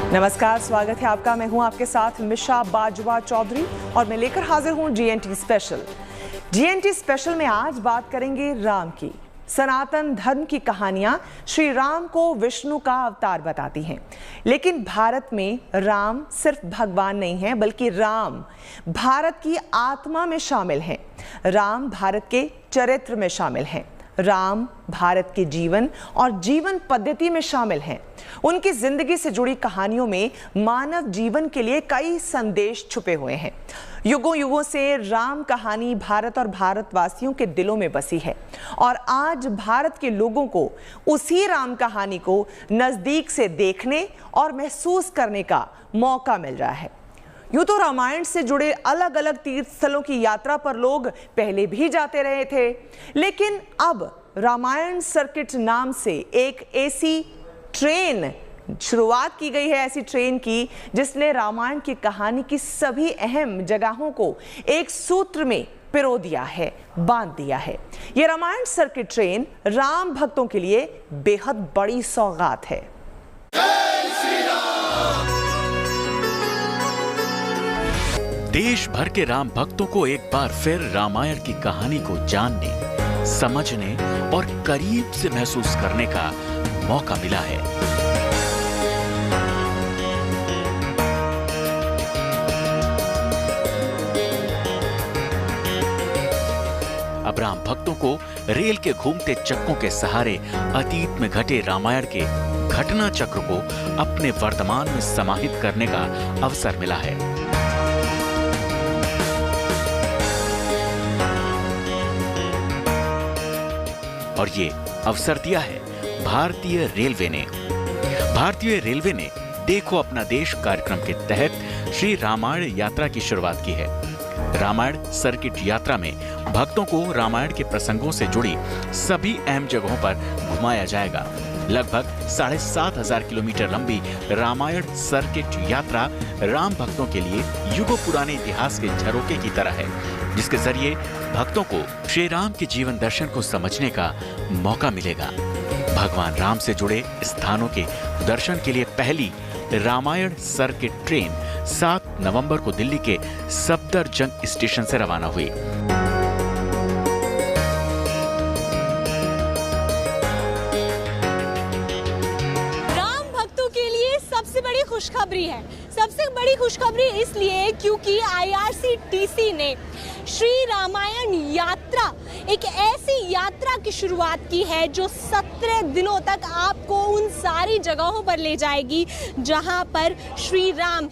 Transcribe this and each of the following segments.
नमस्कार, स्वागत है आपका। मैं हूं आपके साथ मिशा बाजवा चौधरी और मैं लेकर हाजिर हूं जीएनटी स्पेशल। जीएनटी स्पेशल में आज बात करेंगे राम की। सनातन धर्म की कहानियां श्री राम को विष्णु का अवतार बताती हैं, लेकिन भारत में राम सिर्फ भगवान नहीं है, बल्कि राम भारत की आत्मा में शामिल हैं। राम भारत के चरित्र में शामिल हैं। राम भारत के जीवन और जीवन पद्धति में शामिल हैं। उनकी जिंदगी से जुड़ी कहानियों में मानव जीवन के लिए कई संदेश छुपे हुए हैं। युगों युगों से राम कहानी भारत और भारतवासियों के दिलों में बसी है और आज भारत के लोगों को उसी राम कहानी को नजदीक से देखने और महसूस करने का मौका मिल रहा है। यूं तो रामायण से जुड़े अलग अलग तीर्थ स्थलों की यात्रा पर लोग पहले भी जाते रहे थे, लेकिन अब रामायण सर्किट नाम से एक ऐसी ट्रेन शुरुआत की गई है, ऐसी ट्रेन की जिसने रामायण की कहानी की सभी अहम जगहों को एक सूत्र में पिरो दिया है, बांध दिया है। यह रामायण सर्किट ट्रेन राम भक्तों के लिए बेहद बड़ी सौगात है। देश भर के राम भक्तों को एक बार फिर रामायण की कहानी को जानने, समझने और करीब से महसूस करने का मौका मिला है। अब राम भक्तों को रेल के घूमते चक्कों के सहारे अतीत में घटे रामायण के घटना चक्र को अपने वर्तमान में समाहित करने का अवसर मिला है। और ये अवसर दिया है भारतीय रेलवे ने। भारतीय रेलवे ने देखो अपना देश कार्यक्रम के तहत श्री रामायण यात्रा की शुरुआत की है। रामायण सर्किट यात्रा में भक्तों को रामायण के प्रसंगों से जुड़ी सभी अहम जगहों पर घुमाया जाएगा। लगभग 7,500 किलोमीटर लंबी रामायण सर्किट यात्रा राम भक्तों के लिए युगों पुराने इतिहास के झरोके की तरह है, जिसके जरिए भक्तों को श्री राम के जीवन दर्शन को समझने का मौका मिलेगा। भगवान राम से जुड़े स्थानों के दर्शन के लिए पहली रामायण सर्किट ट्रेन 7 नवंबर को दिल्ली के सफदरजंग स्टेशन से रवाना हुई। राम भक्तों के लिए सबसे बड़ी खुशखबरी है। सबसे बड़ी खुशखबरी इसलिए क्योंकि IRCTC ने श्री रामायण यात्रा, एक ऐसी यात्रा की शुरुआत की है जो 17 दिनों तक आपको उन सारी जगहों पर ले जाएगी जहां पर श्री राम।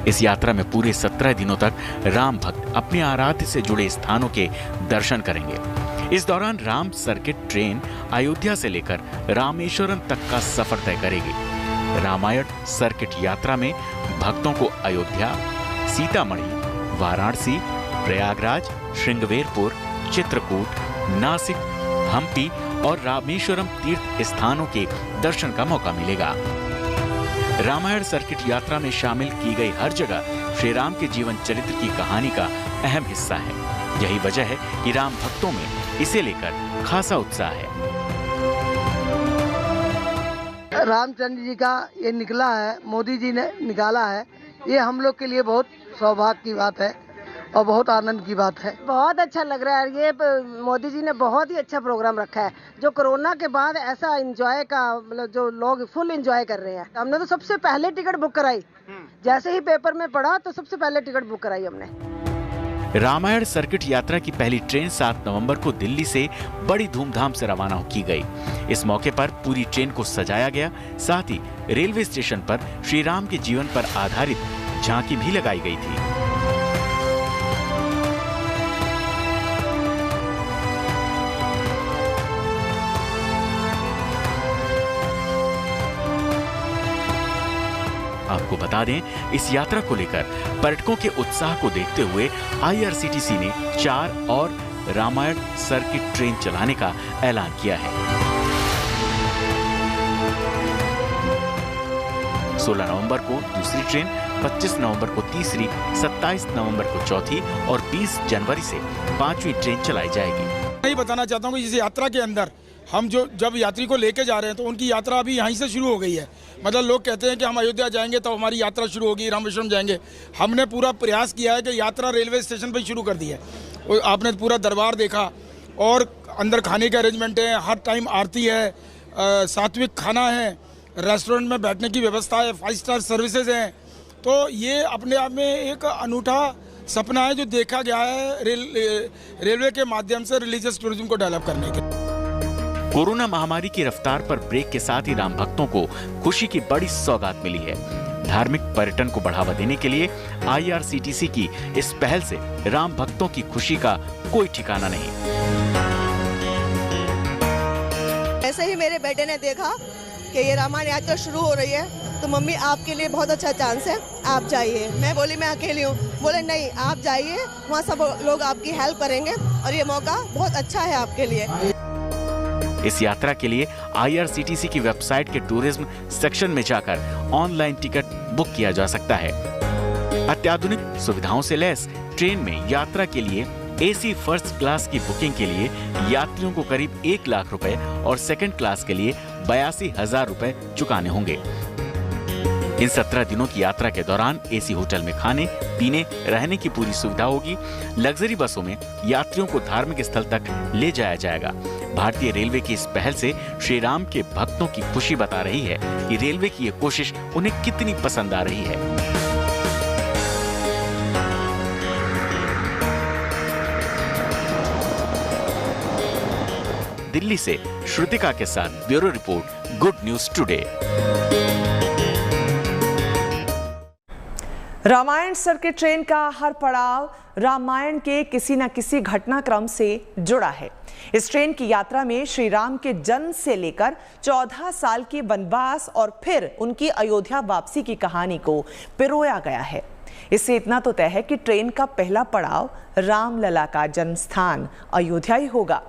इस यात्रा में पूरे 17 दिनों तक राम भक्त अपने आराध्य से जुड़े स्थानों के दर्शन करेंगे। इस दौरान राम सर्किट ट्रेन अयोध्या से लेकर रामेश्वरम तक का सफर तय करेगी। रामायण सर्किट यात्रा में भक्तों को अयोध्या, सीतामढ़ी, वाराणसी, प्रयागराज, श्रृंगवेरपुर, चित्रकूट, नासिक, हम्पी और रामेश्वरम तीर्थ स्थानों के दर्शन का मौका मिलेगा। रामायण सर्किट यात्रा में शामिल की गई हर जगह श्री राम के जीवन चरित्र की कहानी का अहम हिस्सा है। यही वजह है कि राम भक्तों में इसे लेकर खासा उत्साह है। रामचंद्र जी का ये निकला है, मोदी जी ने निकाला है, ये हम लोग के लिए बहुत सौभाग्य की बात है और बहुत आनंद की बात है। बहुत अच्छा लग रहा है। ये मोदी जी ने बहुत ही अच्छा प्रोग्राम रखा है। जो कोरोना के बाद ऐसा एंजॉय का, मतलब जो लोग फुल एंजॉय कर रहे हैं। हमने तो सबसे पहले टिकट बुक कराई, जैसे ही पेपर में पढ़ा तो सबसे पहले टिकट बुक कराई हमने। रामायण सर्किट यात्रा की पहली ट्रेन 7 नवंबर को दिल्ली से बड़ी धूमधाम से रवाना की गई। इस मौके पर पूरी ट्रेन को सजाया गया। साथ ही रेलवे स्टेशन पर श्री राम के जीवन पर आधारित झांकी भी लगाई गई थी। आपको बता दें, इस यात्रा को लेकर पर्यटकों के उत्साह को देखते हुए IRCTC ने 4 और रामायण सर्किट ट्रेन चलाने का ऐलान किया है। 16 नवंबर को दूसरी ट्रेन, 25 नवंबर को तीसरी, 27 नवंबर को चौथी और 20 जनवरी से 5वीं ट्रेन चलाई जाएगी। मैं बताना चाहता हूँ कि इस यात्रा के अंदर हम जो जब यात्री को लेके जा रहे हैं तो उनकी यात्रा अभी यहीं से शुरू हो गई है। मतलब लोग कहते हैं कि हम अयोध्या जाएंगे तो हमारी यात्रा शुरू होगी, रामेश्वरम जाएंगे। हमने पूरा प्रयास किया है कि यात्रा रेलवे स्टेशन पर शुरू कर दी है। आपने पूरा दरबार देखा और अंदर खाने के अरेंजमेंट है, हर टाइम आरती है, सात्विक खाना है, रेस्टोरेंट में बैठने की व्यवस्था है, 5 स्टार सर्विसेज हैं। तो ये अपने आप में एक अनूठा सपना है जो देखा गया है रेलवे के माध्यम से रिलीजियस टूरिज्म को डेवलप करने के। कोरोना महामारी की रफ्तार पर ब्रेक के साथ ही राम भक्तों को खुशी की बड़ी सौगात मिली है। धार्मिक पर्यटन को बढ़ावा देने के लिए IRCTC की इस पहल से राम भक्तों की खुशी का कोई ठिकाना नहीं। ऐसे ही मेरे बेटे ने देखा कि ये रामायण यात्रा शुरू हो रही है, तो मम्मी आपके लिए बहुत अच्छा चांस है, आप जाइए। मैं बोली मैं अकेली हूँ, बोले नहीं आप जाइए, वहाँ सब लोग आपकी हेल्प करेंगे और ये मौका बहुत अच्छा है आपके लिए। इस यात्रा के लिए IRCTC की वेबसाइट के टूरिज्म सेक्शन में जाकर ऑनलाइन टिकट बुक किया जा सकता है। अत्याधुनिक सुविधाओं से लैस ट्रेन में यात्रा के लिए AC फर्स्ट क्लास की बुकिंग के लिए यात्रियों को करीब 1 लाख रुपए और सेकंड क्लास के लिए 82,000 रुपए चुकाने होंगे। इन 17 दिनों की यात्रा के दौरान AC होटल में खाने पीने रहने की पूरी सुविधा होगी। लग्जरी बसों में यात्रियों को धार्मिक स्थल तक ले जाया जाएगा। भारतीय रेलवे की इस पहल से श्री राम के भक्तों की खुशी बता रही है कि रेलवे की ये कोशिश उन्हें कितनी पसंद आ रही है। दिल्ली से श्रुतिका के साथ bureau report, good news today. Ramayana circuit train का हर पड़ाव रामायण के किसी न किसी घटनाक्रम से जुड़ा है। इस ट्रेन की यात्रा में श्री राम के जन्म से लेकर 14 साल के वनवास और फिर उनकी अयोध्या वापसी की कहानी को पिरोया गया है। इससे इतना तो तय है कि ट्रेन का पहला पड़ाव रामलला का जन्म स्थान अयोध्या ही होगा।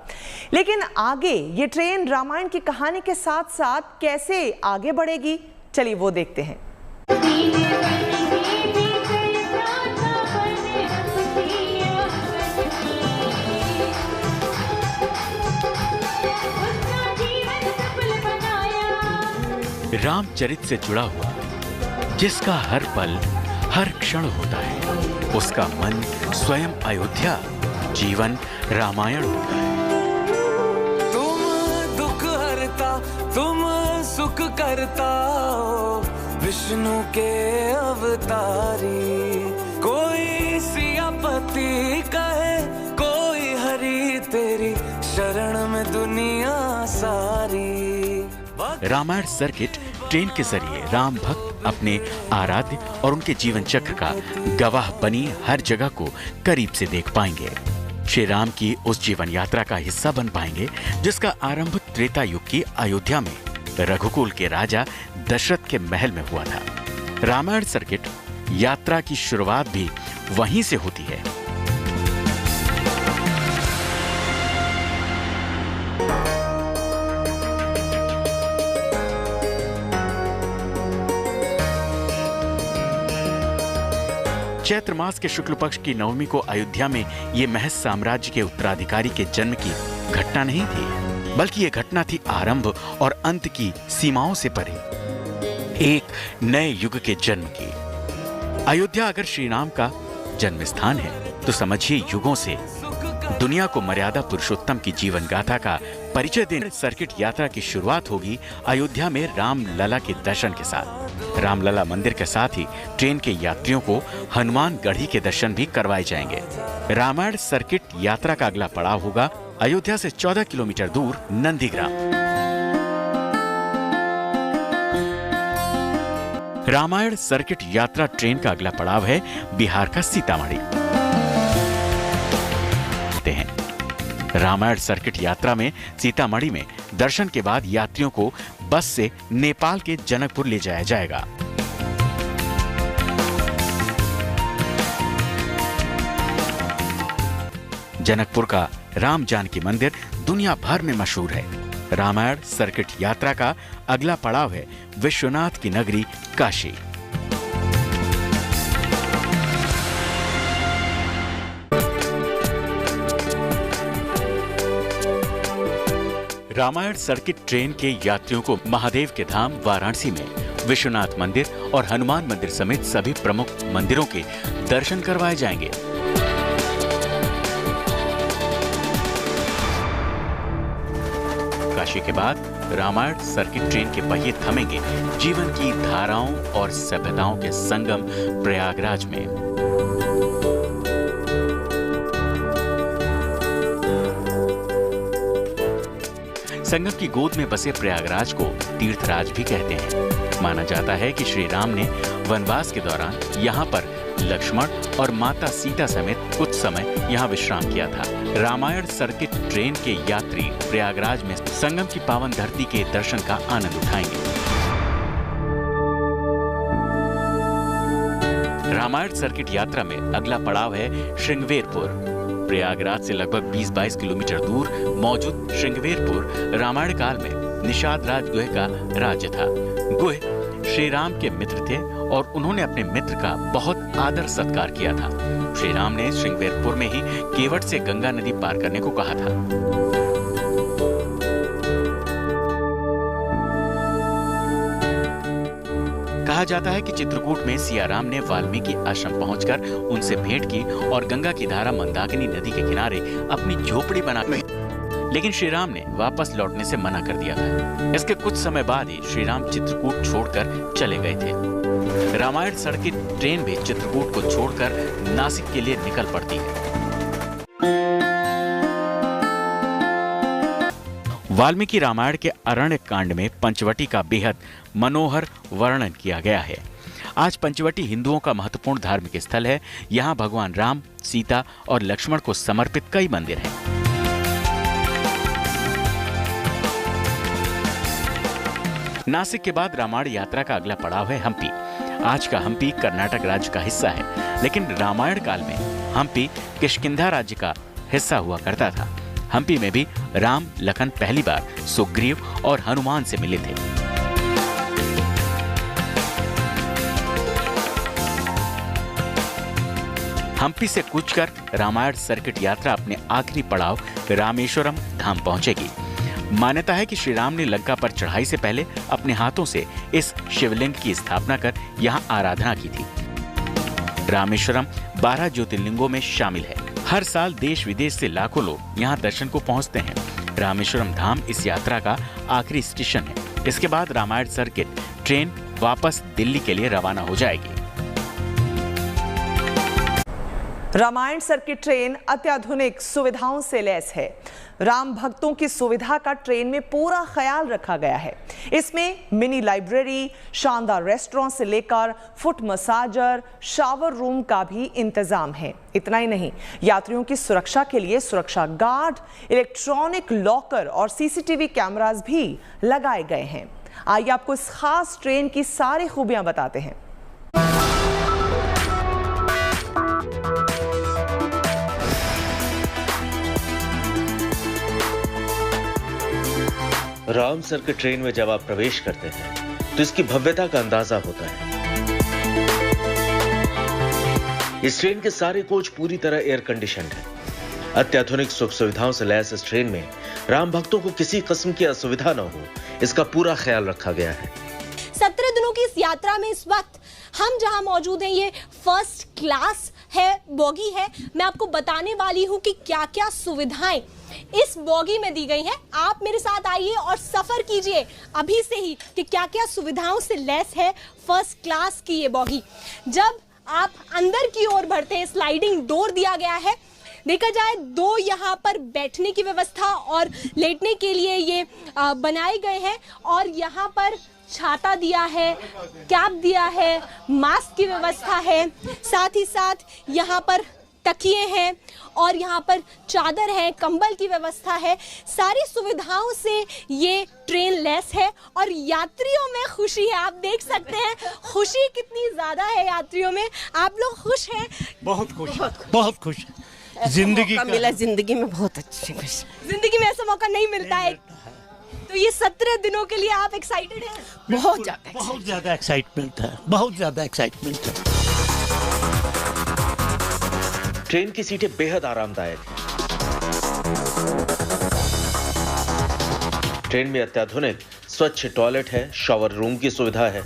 लेकिन आगे ये ट्रेन रामायण की कहानी के साथ साथ कैसे आगे बढ़ेगी, चलिए वो देखते हैं। रामचरित से जुड़ा हुआ जिसका हर पल हर क्षण होता है, उसका मन स्वयं अयोध्या, जीवन रामायण होता है। तुम दुख हरता तुम सुख करता हो, विष्णु के अवतारी। कोई सियापति कहे कोई हरि, तेरी शरण में दुनिया सारी। रामायण सर्किट ट्रेन के जरिए राम भक्त अपने आराध्य और उनके जीवन चक्र का गवाह बनी हर जगह को करीब से देख पाएंगे। श्री राम की उस जीवन यात्रा का हिस्सा बन पाएंगे जिसका आरंभ त्रेता युग की अयोध्या में रघुकुल के राजा दशरथ के महल में हुआ था। रामायण सर्किट यात्रा की शुरुआत भी वहीं से होती है। चैत्र मास के शुक्ल पक्ष की नवमी को अयोध्या में ये महज साम्राज्य के उत्तराधिकारी के जन्म की घटना नहीं थी, बल्कि ये घटना थी आरंभ और अंत की सीमाओं से परे एक नए युग के जन्म की। अयोध्या अगर श्री राम का जन्म स्थान है तो समझिए युगों से दुनिया को मर्यादा पुरुषोत्तम की जीवन गाथा का परिचय देने सर्किट यात्रा की शुरुआत होगी अयोध्या में रामलला के दर्शन के साथ। रामलला मंदिर के साथ ही ट्रेन के यात्रियों को हनुमान गढ़ी के दर्शन भी करवाए जाएंगे। रामायण सर्किट यात्रा का अगला पड़ाव होगा अयोध्या से 14 किलोमीटर दूर नंदीग्राम। रामायण सर्किट यात्रा ट्रेन का अगला पड़ाव है बिहार का सीतामढ़ी। रामायण सर्किट यात्रा में सीतामढ़ी में दर्शन के बाद यात्रियों को बस से नेपाल के जनकपुर ले जाया जाएगा। जनकपुर का राम जानकी मंदिर दुनिया भर में मशहूर है। रामायण सर्किट यात्रा का अगला पड़ाव है विश्वनाथ की नगरी काशी। रामायण सर्किट ट्रेन के यात्रियों को महादेव के धाम वाराणसी में विश्वनाथ मंदिर और हनुमान मंदिर समेत सभी प्रमुख मंदिरों के दर्शन करवाए जाएंगे। काशी के बाद रामायण सर्किट ट्रेन के पहिए थमेंगे जीवन की धाराओं और सभ्यताओं के संगम प्रयागराज में। संगम की गोद में बसे प्रयागराज को तीर्थराज भी कहते हैं। माना जाता है कि श्री राम ने वनवास के दौरान यहाँ पर लक्ष्मण और माता सीता समेत कुछ समय यहाँ विश्राम किया था। रामायण सर्किट ट्रेन के यात्री प्रयागराज में संगम की पावन धरती के दर्शन का आनंद उठाएंगे। रामायण सर्किट यात्रा में अगला पड़ाव है श्रृंगवेरपुर। प्रयागराज से लगभग 20-22 किलोमीटर दूर मौजूद श्रृंगवेरपुर रामायण काल में निषाद राज गुह का राज्य था। गुह श्री राम के मित्र थे और उन्होंने अपने मित्र का बहुत आदर सत्कार किया था। श्री राम ने श्रृंगवेरपुर में ही केवट से गंगा नदी पार करने को कहा था। कहा जाता है कि चित्रकूट में सियाराम ने वाल्मीकि आश्रम पहुंचकर उनसे भेंट की और गंगा की धारा मंदाकिनी नदी के किनारे अपनी झोपड़ी बनाकर, लेकिन श्री राम ने वापस लौटने से मना कर दिया था। इसके कुछ समय बाद ही श्री राम चित्रकूट छोड़कर चले गए थे। रामायण सर्किट ट्रेन भी चित्रकूट को छोड़कर नासिक के लिए निकल पड़ती है। वाल्मीकि रामायण के अरण्य कांड में पंचवटी का बेहद मनोहर वर्णन किया गया है। आज पंचवटी हिंदुओं का महत्वपूर्ण धार्मिक स्थल है। यहाँ भगवान राम, सीता और लक्ष्मण को समर्पित कई मंदिर हैं। नासिक के बाद रामायण यात्रा का अगला पड़ाव है हम्पी। आज का हम्पी कर्नाटक राज्य का हिस्सा है, लेकिन रामायण काल में हम्पी किष्किंधा राज्य का हिस्सा हुआ करता था। हम्पी में भी राम लखन पहली बार सुग्रीव और हनुमान से मिले थे। हम्पी से कूचकर रामायण सर्किट यात्रा अपने आखिरी पड़ाव रामेश्वरम धाम पहुंचेगी। मान्यता है कि श्री राम ने लंका पर चढ़ाई से पहले अपने हाथों से इस शिवलिंग की स्थापना कर यहाँ आराधना की थी। रामेश्वरम 12 ज्योतिर्लिंगों में शामिल है। हर साल देश विदेश से लाखों लोग यहाँ दर्शन को पहुँचते हैं। रामेश्वरम धाम इस यात्रा का आखिरी स्टेशन है। इसके बाद रामायण सर्किट ट्रेन वापस दिल्ली के लिए रवाना हो जाएगी। रामायण सर्किट ट्रेन अत्याधुनिक सुविधाओं से लैस है। राम भक्तों की सुविधा का ट्रेन में पूरा ख्याल रखा गया है। इसमें मिनी लाइब्रेरी, शानदार रेस्टोरेंट से लेकर फुट मसाजर, शावर रूम का भी इंतजाम है। इतना ही नहीं, यात्रियों की सुरक्षा के लिए सुरक्षा गार्ड, इलेक्ट्रॉनिक लॉकर और सीसीटीवी कैमरास भी लगाए गए हैं। आइए आपको इस खास ट्रेन की सारी खूबियां बताते हैं। राम सर्किट ट्रेन में जब आप प्रवेश करते हैं तो इसकी भव्यता का अंदाजा होता है। इस ट्रेन के सारे कोच पूरी तरह एयर कंडीशनड है। अत्याधुनिक सुख सुविधाओं से लैस इस ट्रेन में राम भक्तों को किसी किस्म की असुविधा न हो, इसका पूरा ख्याल रखा गया है। 17 दिनों की इस यात्रा में इस वक्त हम जहां मौजूद हैं, ये फर्स्ट क्लास है, बोगी है। मैं आपको बताने वाली हूं कि क्या क्या सुविधाएं इस बोगी में दी गई हैं। आप मेरे साथ आइए और सफर कीजिए अभी से ही कि क्या क्या सुविधाओं से लैस है फर्स्ट क्लास की ये बोगी। जब आप अंदर की ओर बढ़ते हैं, स्लाइडिंग डोर दिया गया है। देखा जाए 2 यहाँ पर बैठने की व्यवस्था और लेटने के लिए ये बनाए गए हैं, और यहाँ पर छाता दिया है, कैप दिया है, मास्क की व्यवस्था है, साथ ही साथ यहाँ पर तकिए हैं और यहाँ पर चादर है, कंबल की व्यवस्था है। सारी सुविधाओं से ये ट्रेन लैस है और यात्रियों में खुशी है। आप देख सकते हैं खुशी कितनी ज्यादा है यात्रियों में। आप लोग खुश हैं? बहुत खुश, बहुत खुश। जिंदगी का मिला, जिंदगी में बहुत अच्छी खुश। जिंदगी में ऐसा मौका नहीं मिलता है। तो ये 17 दिनों के लिए आप एक्साइटेड हैं? बहुत ज्यादा एक्साइटमेंट है, बहुत ज्यादा एक्साइटमेंट है। ट्रेन की सीटें बेहद आरामदायक हैं। ट्रेन में अत्याधुनिक स्वच्छ टॉयलेट है, शॉवर रूम की सुविधा है,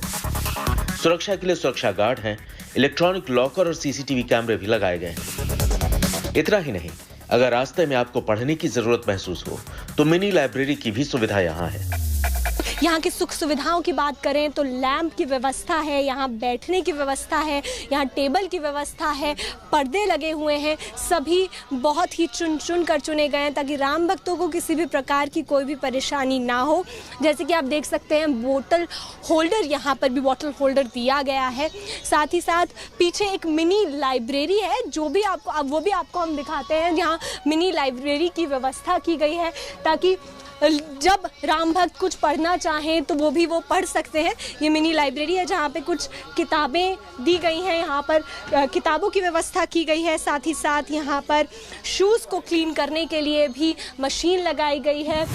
सुरक्षा के लिए सुरक्षा गार्ड हैं, इलेक्ट्रॉनिक लॉकर और सीसीटीवी कैमरे भी लगाए गए हैं। इतना ही नहीं, अगर रास्ते में आपको पढ़ने की जरूरत महसूस हो तो मिनी लाइब्रेरी की भी सुविधा यहाँ है। यहाँ की सुख सुविधाओं की बात करें तो लैंप की व्यवस्था है, यहाँ बैठने की व्यवस्था है, यहाँ टेबल की व्यवस्था है, पर्दे लगे हुए हैं, सभी बहुत ही चुन कर चुने गए हैं ताकि राम भक्तों को किसी भी प्रकार की कोई भी परेशानी ना हो। जैसे कि आप देख सकते हैं बोतल होल्डर, यहाँ पर भी बॉटल होल्डर दिया गया है। साथ ही साथ पीछे एक मिनी लाइब्रेरी है, वो भी आपको हम दिखाते हैं। यहाँ मिनी लाइब्रेरी की व्यवस्था की गई है ताकि जब राम भक्त कुछ पढ़ना चाहें तो वो पढ़ सकते हैं। ये मिनी लाइब्रेरी है जहाँ पे कुछ किताबें दी गई हैं, यहाँ पर किताबों की व्यवस्था की गई है। साथ ही साथ यहाँ पर शूज़ को क्लीन करने के लिए भी मशीन लगाई गई है।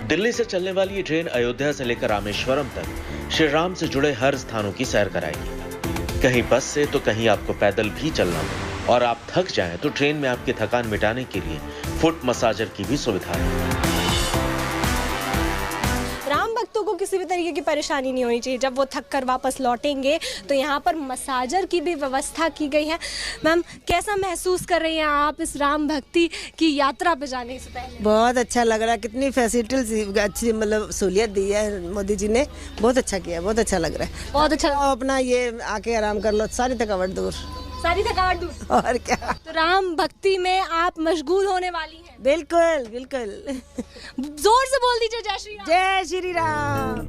दिल्ली से चलने वाली ये ट्रेन अयोध्या से लेकर रामेश्वरम तक श्री राम से जुड़े हर स्थानों की सैर कराएगी। कहीं बस से तो कहीं आपको पैदल भी चलना हो और आप थक जाएं तो ट्रेन में आपकी थकान मिटाने के लिए फुट मसाजर की भी सुविधा है। राम भक्तों को किसी भी तरीके की परेशानी नहीं होनी चाहिए। जब वो थक कर वापस लौटेंगे तो यहाँ पर मसाजर की भी व्यवस्था की गई है। मैम, कैसा महसूस कर रही हैं आप इस राम भक्ति की यात्रा पे जाने से पहले? बहुत अच्छा लग रहा है, कितनी फैसिलिटीज अच्छी मतलब सहूलियत दी है मोदी जी ने, बहुत अच्छा किया, बहुत अच्छा लग रहा है। बहुत अच्छा। अपना ये आके आराम कर लो, सारी थकावट दूर। और क्या, तो राम भक्ति में आप मशगूल होने वाली हैं? बिल्कुल बिल्कुल। जोर से बोल दीजिए जय श्री राम। जय श्री राम।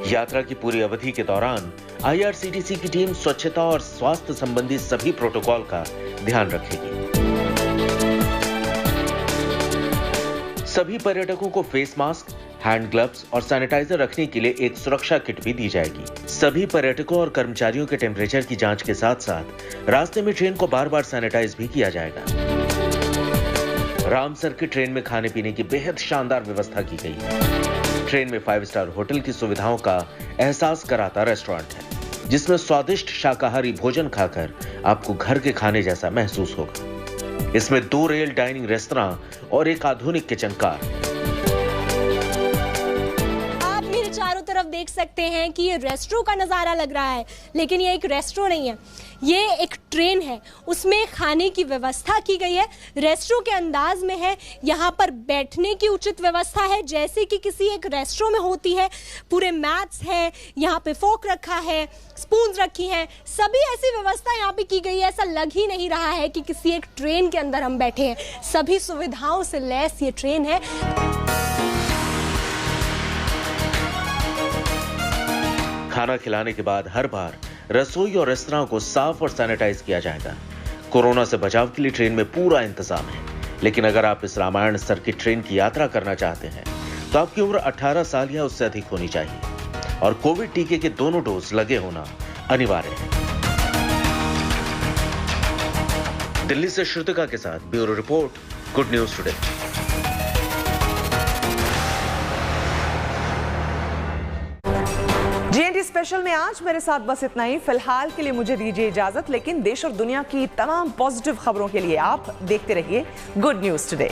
यात्रा की पूरी अवधि के दौरान आईआरसीटीसी की टीम स्वच्छता और स्वास्थ्य संबंधी सभी प्रोटोकॉल का ध्यान रखेगी। सभी पर्यटकों को फेस मास्क, हैंड ग्लव्स और सैनिटाइजर रखने के लिए एक सुरक्षा किट भी दी जाएगी। सभी पर्यटकों और कर्मचारियों के टेम्परेचर की जांच के साथ साथ रास्ते में ट्रेन को बार बार सैनिटाइज भी किया जाएगा। राम सर्किट ट्रेन में खाने पीने की बेहद शानदार व्यवस्था की गई है। ट्रेन में 5 स्टार होटल की सुविधाओं का एहसास कराता रेस्टोरेंट है, जिसमें स्वादिष्ट शाकाहारी भोजन खाकर आपको घर के खाने जैसा महसूस होगा। इसमें 2 रेल डाइनिंग रेस्तरां और एक आधुनिक किचन कार। आप मेरे चारों तरफ देख सकते हैं कि ये रेस्ट्रो का नजारा लग रहा है, लेकिन ये एक रेस्ट्रो नहीं है, ये एक ट्रेन है। उसमें खाने की व्यवस्था की गई है, रेस्ट्रो के अंदाज में है। यहाँ पर बैठने की उचित व्यवस्था है जैसे कि किसी एक रेस्ट्रो में होती है। पूरे मैट्स हैं, यहाँ पे फोक रखा है, स्पून्स रखी हैं, सभी ऐसी व्यवस्था यहाँ पे की गई है। ऐसा लग ही नहीं रहा है कि किसी एक ट्रेन के अंदर हम बैठे हैं। सभी सुविधाओं से लैस ये ट्रेन है। खाना खिलाने के बाद हर बार रसोई और रेस्तरां को साफ और सैनिटाइज किया जाएगा। कोरोना से बचाव के लिए ट्रेन में पूरा इंतजाम है। लेकिन अगर आप इस रामायण सर्किट ट्रेन की यात्रा करना चाहते हैं तो आपकी उम्र 18 साल या उससे अधिक होनी चाहिए और कोविड टीके के दोनों डोज लगे होना अनिवार्य है। दिल्ली से श्रुतिका के साथ bureau report, good news today. GNT special में आज मेरे साथ बस इतना ही। फिलहाल के लिए मुझे दीजिए इजाजत, लेकिन देश और दुनिया की तमाम पॉजिटिव खबरों के लिए आप देखते रहिए गुड न्यूज टुडे।